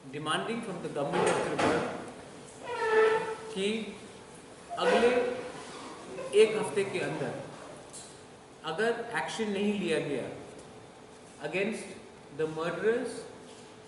demanding from the government of Tripura कि अगले एक हफ्ते के अंदर अगर एक्शन नहीं लिया गया against the murderers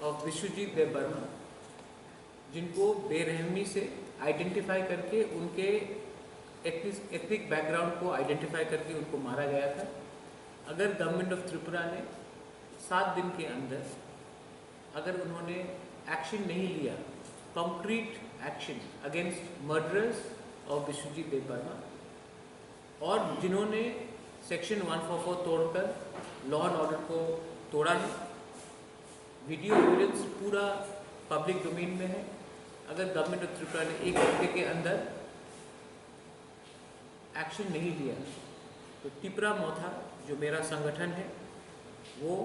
of Biswajit Deb Barma, जिनको बेरहमी से आइडेंटिफाई करके उनके एथनिक बैकग्राउंड को आइडेंटिफाई करके उनको मारा गया था, अगर गवर्नमेंट ऑफ त्रिपुरा ने 7 दिन के अंदर अगर उन्होंने एक्शन नहीं लिया, concrete action against murderers of Biswajit Deb Barma, और जिन्होंने सेक्शन 144 तोड़कर लॉ एंड ऑर्डर को तोड़ा है, वीडियो एविडेंस पूरा पब्लिक डोमेन में है, अगर गवर्नमेंट ऑफ त्रिपुरा ने एक हफ्ते के अंदर एक्शन नहीं लिया तो त्रिपुरा मोथा जो मेरा संगठन है वो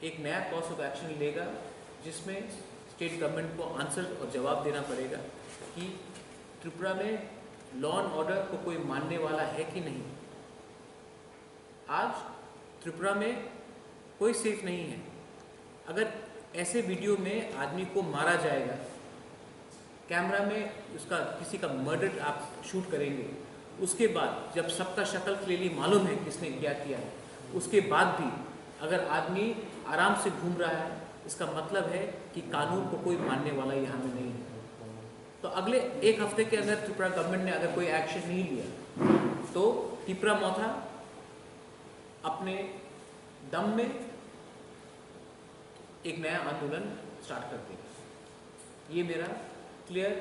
एक नया कॉर्स ऑफ एक्शन लेगा, जिसमें स्टेट गवर्नमेंट को आंसर और जवाब देना पड़ेगा कि त्रिपुरा में लॉ एंड ऑर्डर को कोई मानने वाला है कि नहीं। आज त्रिपुरा में कोई सेफ नहीं है। अगर ऐसे वीडियो में आदमी को मारा जाएगा, कैमरा में उसका किसी का मर्डर आप शूट करेंगे, उसके बाद जब सबका शक्ल क्लियरली मालूम है किसने क्या किया है, उसके बाद भी अगर आदमी आराम से घूम रहा है, इसका मतलब है कि कानून को कोई मानने वाला यहाँ में नहीं है। तो अगले एक हफ्ते के अंदर त्रिपुरा गवर्नमेंट ने अगर कोई एक्शन नहीं लिया तो त्रिपुरा मोथा अपने दम में एक नया आंदोलन स्टार्ट कर देगा। ये मेरा क्लियर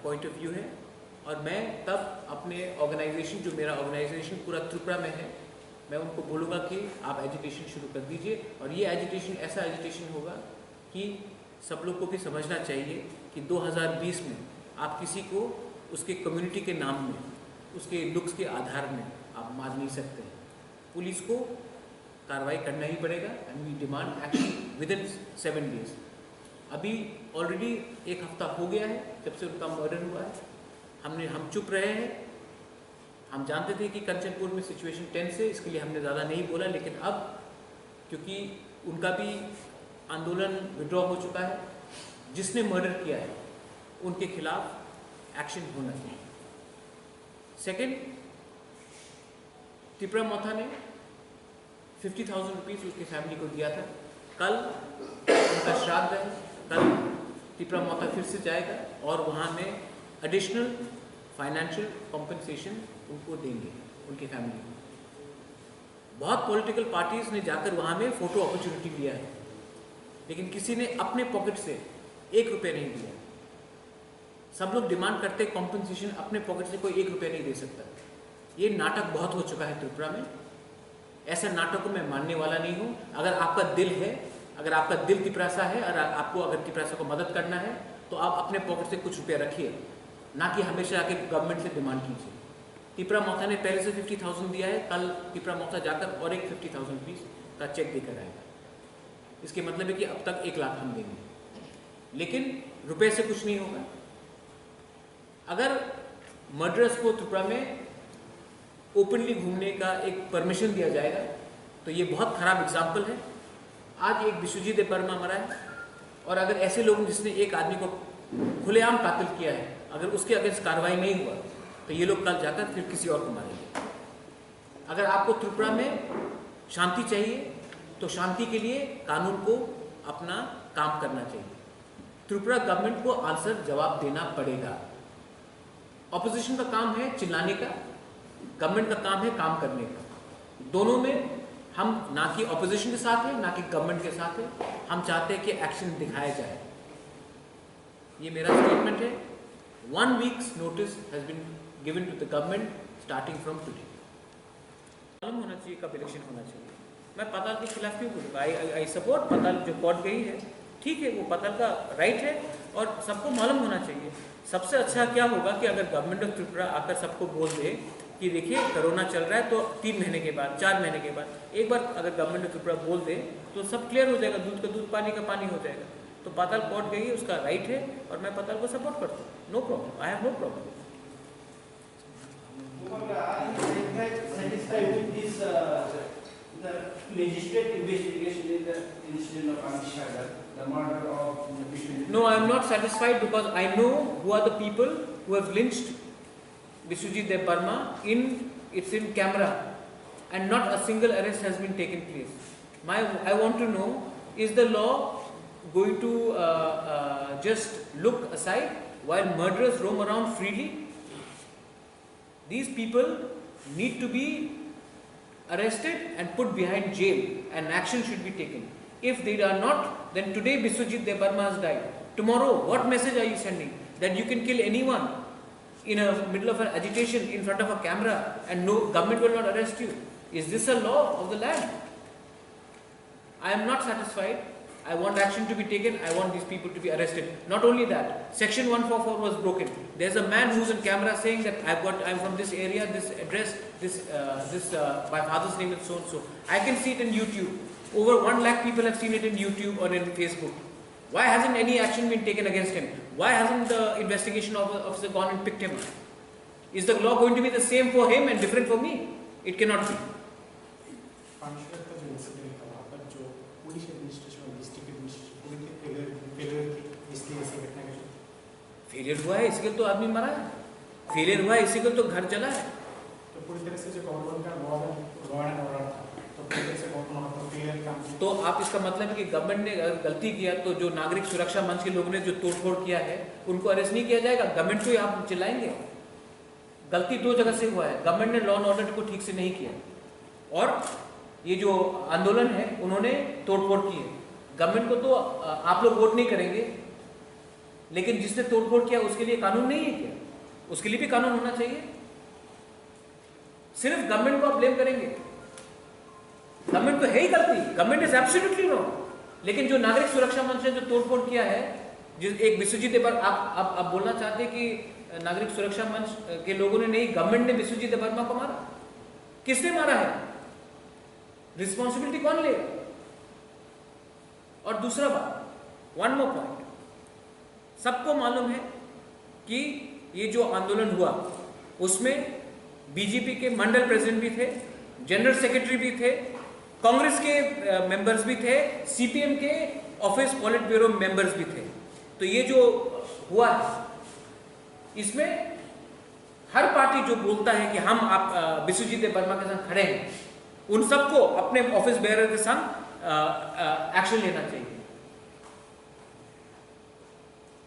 पॉइंट ऑफ व्यू है, और मैं तब अपने ऑर्गेनाइजेशन, जो मेरा ऑर्गेनाइजेशन पूरा त्रिपुरा में है, मैं उनको बोलूँगा कि आप एजिटेशन शुरू कर दीजिए। और ये एजिटेशन ऐसा एजिटेशन होगा कि सब लोग को भी समझना चाहिए कि 2020 में आप किसी को उसके कम्युनिटी के नाम में, उसके लुक्स के आधार में आप मार नहीं सकते हैं। पुलिस को कार्रवाई करना ही पड़ेगा, and we demand action within 7 days. अभी ऑलरेडी एक हफ्ता हो गया है जब से उनका मर्डर हुआ है। हम चुप रहे हैं। हम जानते थे कि कंचनपुर में सिचुएशन टेंस है, इसके लिए हमने ज़्यादा नहीं बोला, लेकिन अब क्योंकि उनका भी आंदोलन विड्रॉ हो चुका है, जिसने मर्डर किया है उनके खिलाफ एक्शन होना चाहिए। सेकेंड, त्रिपुरा मोथा ने 50,000 रुपीज़ उसकी फैमिली को दिया था। कल उनका श्राद्ध है, कल त्रिपुरा मोथा फिर से जाएगा और वहाँ में एडिशनल फाइनेंशियल कॉम्पनसेशन उनको देंगे, उनकी फैमिली को। बहुत पॉलिटिकल पार्टीज ने जाकर वहाँ में फ़ोटो अपॉर्चुनिटी लिया है, लेकिन किसी ने अपने पॉकेट से 1 रुपये नहीं दिया। सब लोग डिमांड करते हैं कॉम्पनसेशन, अपने पॉकेट से कोई 1 रुपया नहीं दे सकता। ये नाटक बहुत हो चुका है त्रिपुरा में। ऐसे नाटक को मैं मानने वाला नहीं हूँ। अगर आपका दिल है, अगर आपका दिल तिपरासा है और आपको अगर तिपरासा को मदद करना है तो आप अपने पॉकेट से कुछ रुपया रखिए, ना कि हमेशा आके गवर्नमेंट से डिमांड कीजिए। त्रिपुरा मोथा ने पहले से 50,000 दिया है, कल त्रिपुरा मोथा जाकर और एक 50,000 रुपीज़ का चेक देकर आएगा। इसके मतलब है कि अब तक 1 लाख हम देंगे, लेकिन रुपए से कुछ नहीं होगा। अगर मर्डरर्स को त्रिपुरा में ओपनली घूमने का एक परमिशन दिया जाएगा तो ये बहुत खराब एग्जाम्पल है। आज एक विश्वजीत देव बर्मा मरा है, और अगर ऐसे लोग जिसने एक आदमी को खुलेआम कातिल किया है, अगर उसके अगेंस्ट कार्रवाई नहीं हुआ तो ये लोग कल जाकर फिर किसी और को मारेंगे। अगर आपको त्रिपुरा में शांति चाहिए तो शांति के लिए कानून को अपना काम करना चाहिए। त्रिपुरा गवर्नमेंट को आंसर जवाब देना पड़ेगा। ऑपोजिशन का काम है चिल्लाने का, गवर्नमेंट का काम है काम करने का। दोनों में हम ना कि ऑपोजिशन के साथ है, ना कि गवर्नमेंट के साथ है। हम चाहते हैं कि एक्शन दिखाया जाए। ये मेरा स्टेटमेंट है। 1 weeks notice has been given to the government starting from today. मालूम होना चाहिए कब इलेक्शन होना चाहिए। मैं पताल के खिलाफ क्यों बोलूँगा? आई सपोर्ट पताल, जो कोर्ट गई है, ठीक है, वो पताल का राइट है और सबको मालूम होना चाहिए। सबसे अच्छा क्या होगा कि अगर गवर्नमेंट ऑफ त्रिपुरा आकर सबको बोल दे कि देखिए कोरोना चल रहा है, तो 3 महीने के बाद, 4 महीने के बाद एक बार अगर गवर्नमेंट ऑफ त्रिपुरा बोल दे तो सब क्लियर हो जाएगा, दूध का दूध पानी का पानी हो जाएगा। तो पताल कोर्ट गई है, उसका राइट है, और मैं पताल को सपोर्ट करता हूँ। No problem, I have no problem. the legislative investigation in the incident of Amish Sagar, the murder of Biswajit? No, I am not satisfied because I know who are the people who have lynched Biswajit Dev Burma. It's in camera, and not a single arrest has been taken place. I want to know, is the law going to just look aside while murderers roam around freely? These people need to be arrested and put behind jail, and action should be taken. If they are not, then today Biswajit Dev Burma has died. Tomorrow, what message are you sending? That you can kill anyone in the middle of an agitation in front of a camera and no government will not arrest you? Is this a law of the land? I am not satisfied. I want action to be taken. I want these people to be arrested. Not only that, Section 144 was broken. There's a man who's on camera saying that I'm from this area, this address, my father's name is so and so. I can see it in YouTube. Over 1 lakh people have seen it in YouTube or in Facebook. Why hasn't any action been taken against him? Why hasn't the investigation officer gone and picked him up? Is the law going to be the same for him and different for me? It cannot be. Failure हुआ है, इसके तो आदमी मरा है. Failure हुआ है, इसी को तो घर जला है. तो पूरी तरह से जो गवर्नमेंट का लॉ एंड ऑर्डर था, तो पूरी तरह से गवर्नमेंट को क्लियर काम. तो आप इसका मतलब है कि गवर्नमेंट ने अगर गलती किया तो जो नागरिक सुरक्षा मंच के लोगों ने जो तोड़फोड़ किया है उनको अरेस्ट नहीं किया जाएगा? गवर्नमेंट को ही आप चिल्लाएंगे? गलती 2 जगह से हुआ है. गवर्नमेंट ने लॉ एंड ऑर्डर को ठीक से नहीं किया, और ये जो आंदोलन है उन्होंने तोड़फोड़ की है. गवर्नमेंट को तो आप लोग वोट नहीं करेंगे, लेकिन जिसने तोड़फोड़ किया उसके लिए कानून नहीं है क्या? उसके लिए भी कानून होना चाहिए. सिर्फ गवर्नमेंट को आप ब्लेम करेंगे? गवर्नमेंट तो है ही गलती, गवर्नमेंट इज एब्सोल्युटली रॉन्ग. लेकिन जो नागरिक सुरक्षा मंच ने जो तोड़फोड़ किया है, जिस एक विश्वजीत देव, आप बोलना चाहते हैं कि नागरिक सुरक्षा मंच के लोगों ने नहीं, गवर्नमेंट ने विश्वजीत देव वर्मा को मारा? किसने मारा है? रिस्पॉन्सिबिलिटी कौन लेगा? और दूसरा बात, 1 मोर पॉइंट, सबको मालूम है कि ये जो आंदोलन हुआ उसमें बीजेपी के मंडल प्रेसिडेंट भी थे, जनरल सेक्रेटरी भी थे, कांग्रेस के मेंबर्स भी थे, सीपीएम के ऑफिस पॉलिट ब्यूरो मेंबर्स भी थे. तो ये जो हुआ है इसमें हर पार्टी जो बोलता है कि हम आप विश्वजीत देव वर्मा के साथ खड़े हैं, उन सबको अपने ऑफिस बेयरर के साथ एक्शन लेना चाहिए.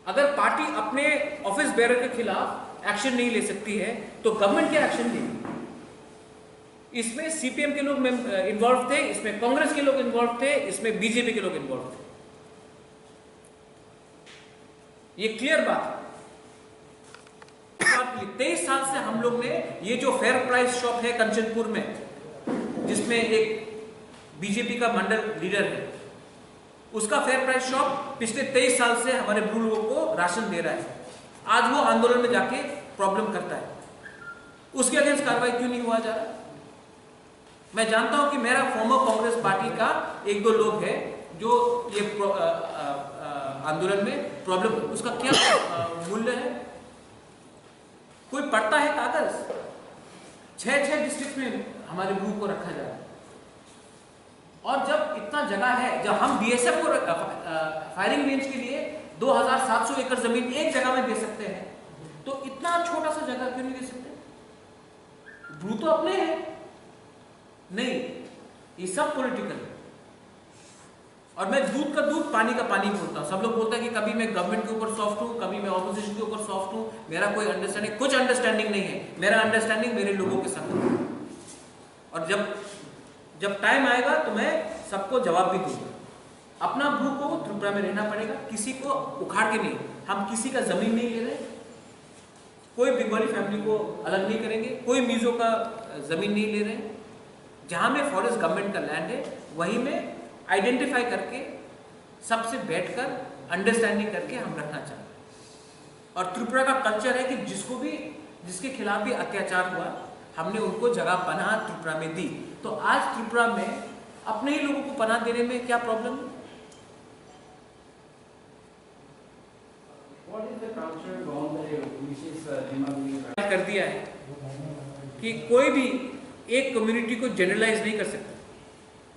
अगर पार्टी अपने ऑफिस बेयरर के खिलाफ एक्शन नहीं ले सकती है तो गवर्नमेंट क्या एक्शन लेगी? इसमें सीपीएम के लोग इन्वॉल्व थे, इसमें कांग्रेस के लोग इन्वॉल्व थे, इसमें बीजेपी के लोग इन्वॉल्व थे. ये क्लियर बात है. 23 साल से हम लोग ने ये जो फेयर प्राइस शॉप है कंचनपुर में, जिसमें एक बीजेपी का मंडल लीडर है, उसका फेयर प्राइस शॉप पिछले 23 साल से हमारे ब्रू लोगों को राशन दे रहा है. आज वो आंदोलन में जाके प्रॉब्लम करता है, उसके अगेंस्ट कार्रवाई क्यों नहीं हुआ जा रहा? मैं जानता हूं कि मेरा फॉर्मर कांग्रेस पार्टी का 1-2 लोग हैं जो ये आंदोलन में प्रॉब्लम, उसका क्या मूल्य है? कोई पढ़ता है कागज? 6 डिस्ट्रिक्ट में हमारे ब्रू को रखा जा रहा है. और जब इतना जगह है, जब हम बीएसएफ को फायरिंग रेंज के लिए 2700 एकड़ जमीन एक जगह में दे सकते हैं, तो इतना छोटा सा जगह क्यों नहीं दे सकते? ब्रू तो अपने हैं नहीं, ये सब पॉलिटिकल है. और मैं दूध का दूध पानी का पानी बोलता हूं. सब लोग बोलते हैं कि कभी मैं गवर्नमेंट के ऊपर सॉफ्ट हूं, कभी मैं ऑपोजिशन के ऊपर सॉफ्ट हूं. मेरा कोई अंडरस्टैंडिंग, कुछ अंडरस्टैंडिंग नहीं है. मेरा अंडरस्टैंडिंग मेरे लोगों के साथ है, और जब टाइम आएगा तो मैं सबको जवाब भी दूंगा. अपना ब्रू को त्रिपुरा में रहना पड़ेगा, किसी को उखाड़ के नहीं. हम किसी का जमीन नहीं ले रहे, कोई बंगाली फैमिली को अलग नहीं करेंगे, कोई मीजो का जमीन नहीं ले रहे. जहां में फॉरेस्ट गवर्नमेंट का लैंड है वहीं में आइडेंटिफाई करके सबसे बैठकर अंडरस्टैंडिंग करके हम रखना चाहते हैं. और त्रिपुरा का कल्चर है कि जिसके खिलाफ भी अत्याचार हुआ, हमने उनको जगह पनाह त्रिपुरा में दी. तो आज त्रिपुरा में अपने ही लोगों को पनाह देने में क्या प्रॉब्लम है? कर दिया है कि कोई भी एक कम्युनिटी को जनरलाइज नहीं कर सकता.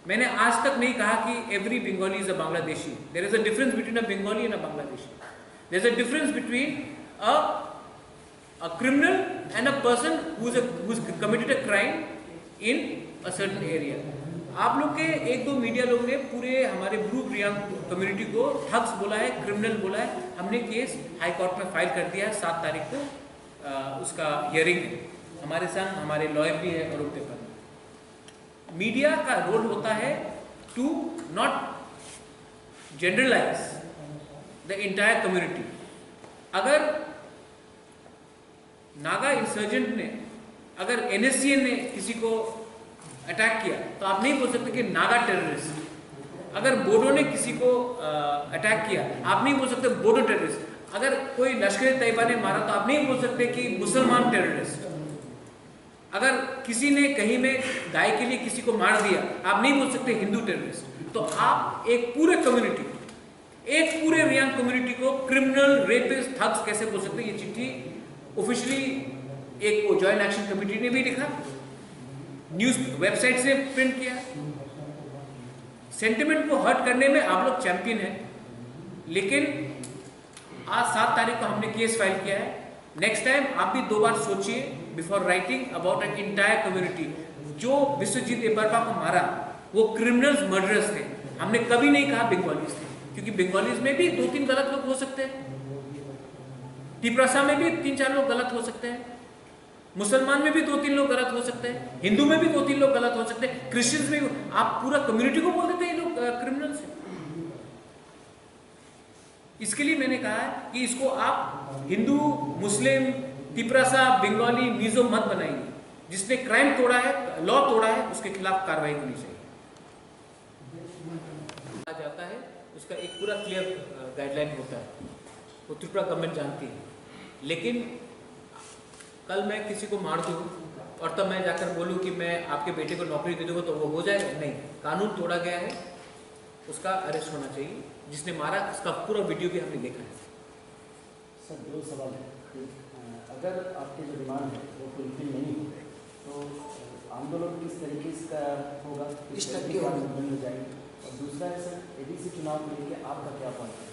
मैंने आज तक नहीं कहा कि every Bengali is a Bangladeshi. There is a difference between a Bengali and a Bangladeshi. There is a difference between a criminal and a person who's committed a crime in a certain area. आप लोग के एक दो मीडिया लोग ने पूरे हमारे ब्लू रियांग कम्युनिटी को ठग्स बोला है, क्रिमिनल बोला है. हमने केस हाई कोर्ट में फाइल कर दिया है. 7 तारीख को उसका हियरिंग है. हमारे संग हमारे लॉयर भी है आरोप पेपर में. मीडिया का रोल होता है to not generalize the entire community. अगर नागा इंसर्जेंट ने, अगर NSCN ने किसी को अटैक किया तो आप नहीं बोल सकते कि नागा टेररिस्ट. अगर बोडो ने किसी को अटैक किया आप नहीं बोल सकते बोडो टेररिस्ट. अगर कोई लश्कर तैयबा ने मारा तो आप नहीं बोल सकते कि मुसलमान टेररिस्ट. अगर किसी ने कहीं में गाय के लिए किसी को मार दिया आप नहीं बोल सकते हिंदू टेररिस्ट. तो आप एक पूरे कम्युनिटी, एक पूरे रियांग कम्युनिटी को क्रिमिनल, रेपिस्ट, ठग्स कैसे बोल सकते. ये चिट्ठी ऑफिशियली एक वो जॉइंट एक्शन कमेटी ने भी लिखा, न्यूज वेबसाइट से प्रिंट किया. सेंटिमेंट को हर्ट करने में आप लोग चैंपियन हैं. लेकिन आज 7 तारीख को हमने केस फाइल किया है. नेक्स्ट टाइम आप भी 2 बार सोचिए before writing about an entire community. जो विश्वजीत एबरपा को मारा वो क्रिमिनल्स, मर्डरर्स थे. हमने कभी नहीं कहा बंगालीज थे, क्योंकि बंगालीज में भी 2-3 गलत लोग हो सकते हैं. टिपरासा में भी 3-4 लोग गलत हो सकते हैं. मुसलमान में भी 2-3 लोग गलत हो सकते हैं. हिंदू में भी 2-3 लोग गलत हो सकते हैं. क्रिश्चियंस में भी. आप पूरा कम्युनिटी को बोल देते हैं ये लोग क्रिमिनल्स हैं. इसके लिए मैंने कहा है कि इसको आप हिंदू, मुस्लिम, टिपरासा, बंगाली, मिजो मत बनाइए. जिसने क्राइम तोड़ा है, लॉ तोड़ा है, उसके खिलाफ कार्रवाई होनी चाहिए. कहा जाता है उसका एक पूरा क्लियर गाइडलाइन होता है, वो त्रिपुरा गवर्नमेंट जानती है. लेकिन कल मैं किसी को मार दूँ और तब मैं जाकर बोलूँ कि मैं आपके बेटे को नौकरी दे दूँगा तो वो हो जाएगा? नहीं. कानून तोड़ा गया है, उसका अरेस्ट होना चाहिए. जिसने मारा उसका पूरा वीडियो भी हमने देखा है. सर 2 सवाल है. अगर आपके जो डिमांड है वो फुलफिल नहीं होते तो आंदोलन किस तरीके का होगा, किस तरीके का आंदोलन हो जाएगी? और दूसरा है सर, ADC चुनाव को लेकर आपका क्या पॉइंट है?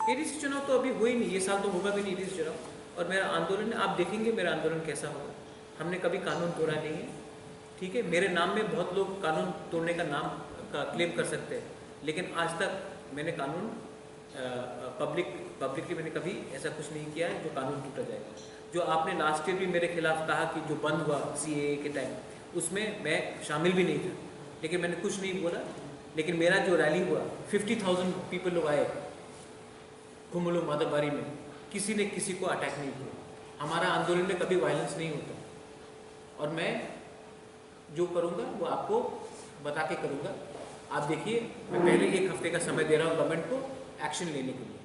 ADC चुनाव तो अभी हुई नहीं, ये साल तो होगा भी नहीं ADC चुनाव. और मेरा आंदोलन आप देखेंगे मेरा आंदोलन कैसा होगा. हमने कभी कानून तोड़ा नहीं है. ठीक है, मेरे नाम में बहुत लोग कानून तोड़ने का नाम का क्लेम कर सकते हैं, लेकिन आज तक मैंने कानून पब्लिकली मैंने कभी ऐसा कुछ नहीं किया है जो कानून टूटा जाएगा. जो आपने लास्ट ईयर भी मेरे खिलाफ कहा कि जो बंद हुआ CAA के टाइम, उसमें मैं शामिल भी नहीं था, लेकिन मैंने कुछ नहीं बोला. लेकिन मेरा जो रैली हुआ 50,000 पीपल लोग आए कुमुलु माधवबारी में, किसी ने किसी को अटैक नहीं किया. हमारा आंदोलन में कभी वायलेंस नहीं होता. और मैं जो करूँगा वो आपको बता के करूँगा. आप देखिए, मैं पहले 1 हफ्ते का समय दे रहा हूँ गवर्नमेंट को एक्शन लेने के लिए.